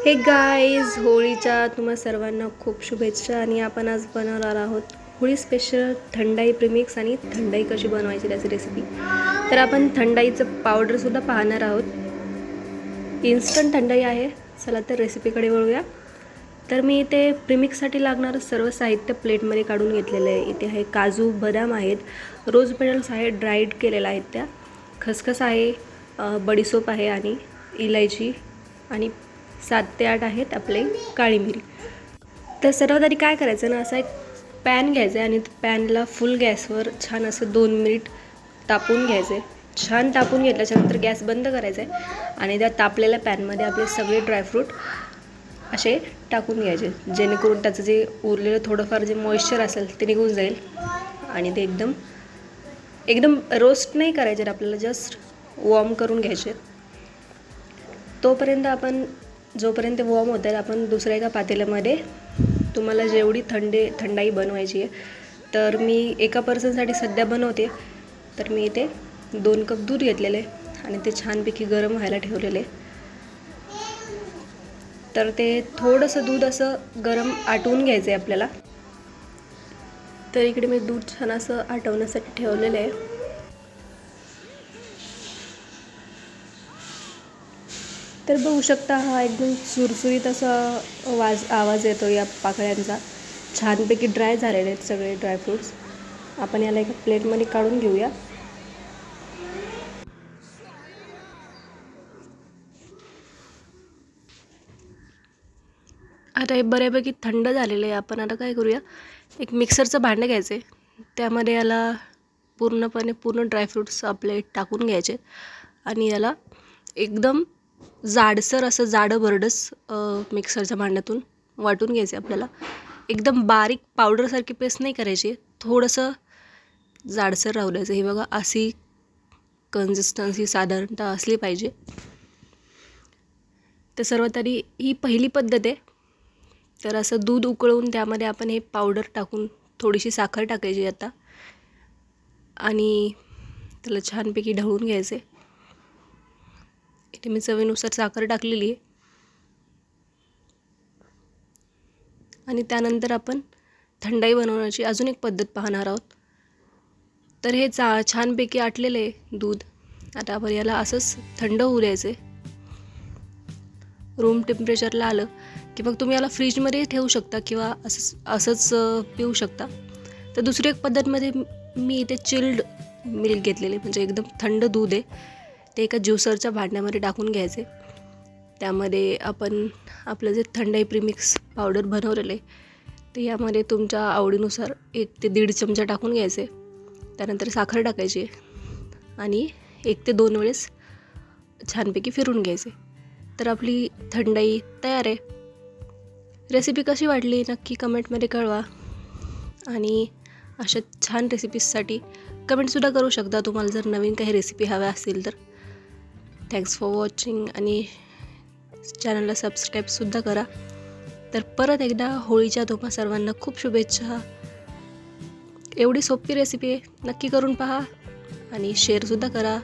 हे गाईज, होळीच्या तुम्हा सर्वांना खूप शुभेच्छा. आणि आपण आज बनवणार आहोत होळी स्पेशल थंडाई प्रीमिक्स आणि थंडाई कशी बनवायची त्याची रेसिपी. तर आपण थंडाईचं पावडरसुद्धा पाहणार आहोत. इन्स्टंट थंडाई आहे. चला तर रेसिपीकडे वळूया. तर मी इथे प्रीमिक्ससाठी लागणारं सर्व साहित्य प्लेटमध्ये काढून घेतलेलं आहे. इथे आहे काजू, बदाम आहेत, रोज पेटल्स आहे, ड्राईड केलेल्या आहेत त्या, खसखस आहे, बडीसोप आहे आणि इलायची आणि 7 ते 8 आहेत आपले काळी मिरी. तर सर्वात आधी काय करायचं ना, असा एक पॅन घ्यायचा आहे आणि पॅनला फुल गॅसवर छान असं 2 मिनिट तापून घ्यायचं आहे. छान तापून घेतल्याच्यानंतर गॅस बंद करायचा आहे आणि त्या तापलेल्या पॅनमध्ये आपले सगळे ड्रायफ्रूट असे टाकून घ्यायचे, जेणेकरून त्याचं जे उरलेलं थोडंफार जे मॉइश्चर असेल ते निघून जाईल. आणि ते एकदम रोस्ट नाही करायचे, आपल्याला जस्ट वॉर्म करून घ्यायचे. तोपर्यंत आपण जोपर्यंत वॉर्म होत आहे, आपण दुसऱ्या एका पातेल्यामध्ये तुम्हाला जेवढी थंडाई बनवायची आहे, तर मी एका पर्सनसाठी सध्या बनवते. तर मी इथे 2 कप दूध घेतलेले आणि ते छानपैकी गरम व्हायला ठेवलेले. तर ते थोडंसं दूध असं गरम आटवून घ्यायचं आहे आपल्याला. तर इकडे मी दूध छान असं आटवण्यासाठी ठेवलेलं आहे. तर बघू शकता, हा एकदम सुरसुरीत असा आवाज येतो या पाकळ्यांचा. छानपैकी ड्राय झालेले आहेत सगळे ड्रायफ्रूट्स. आपण याला एका प्लेटमध्ये काढून घेऊया. आता हे बऱ्यापैकी थंड झालेलं आहे. आपण आता काय करूया, एक मिक्सरचं भांडं घ्यायचं आहे, त्यामध्ये याला पूर्ण ड्रायफ्रूट्स आपले टाकून घ्यायचे आणि याला एकदम जाडसर असं जाडं भरडस मिक्सरच्या भांड्यातून वाटून घ्यायचे आपल्याला. एकदम बारीक पावडरसारखी पेस्ट नाही करायची, थोडंसं जाडसर राहू द्यायचं. हे बघा, अशी कन्सिस्टन्सी साधारणतः असली पाहिजे. तर सर्वात आधी ही पहिली पद्धत आहे. तर असं दूध उकळून त्यामध्ये आपण हे पावडर टाकून थोडीशी साखर टाकायची आता आणि त्याला छानपैकी ढवळून घ्यायचे. इथे मी चवीनुसार साखर टाकलेली आहे. आणि त्यानंतर आपण थंडाई बनवण्याची अजून एक पद्धत पाहणार आहोत. तर हे छानपैकी आटलेलं आहे दूध. आता आपण याला असंच थंड होऊ द्यायचं आहे. रूम टेम्परेचरला आलं की मग तुम्ही याला फ्रीजमध्ये ठेवू शकता किंवा असंच पिऊ शकता. तर दुसरी एक पद्धतमध्ये मी इथे चिल्ड मिल्क घेतलेली, म्हणजे एकदम थंड दूध आहे, ते एका ज्युसरच्या भांड्यामध्ये टाकून घ्यायचे. त्यामध्ये आपण आपलं जे थंडाई प्रीमिक्स पावडर बनवलेलं आहे ते यामध्ये तुमच्या आवडीनुसार 1 ते 1.5 चमचा टाकून घ्यायचे. त्यानंतर साखर टाकायची आणि 1 ते 2 वेळेस छानपैकी फिरून घ्यायचे. तर आपली थंडाई तयार आहे. रेसिपी कशी वाटली नक्की कमेंटमध्ये कळवा. आणि अशा छान रेसिपीजसाठी कमेंटसुद्धा करू शकता तुम्हाला जर नवीन काही रेसिपी हव्या असतील तर. थँक्स फॉर वॉचिंग आणि चॅनलला सबस्क्राईबसुद्धा करा. तर परत एकदा होळीच्या तुम्हा सर्वांना खूप शुभेच्छा. एवढी सोपी रेसिपी आहे, नक्की करून पहा आणि शेअरसुद्धा करा.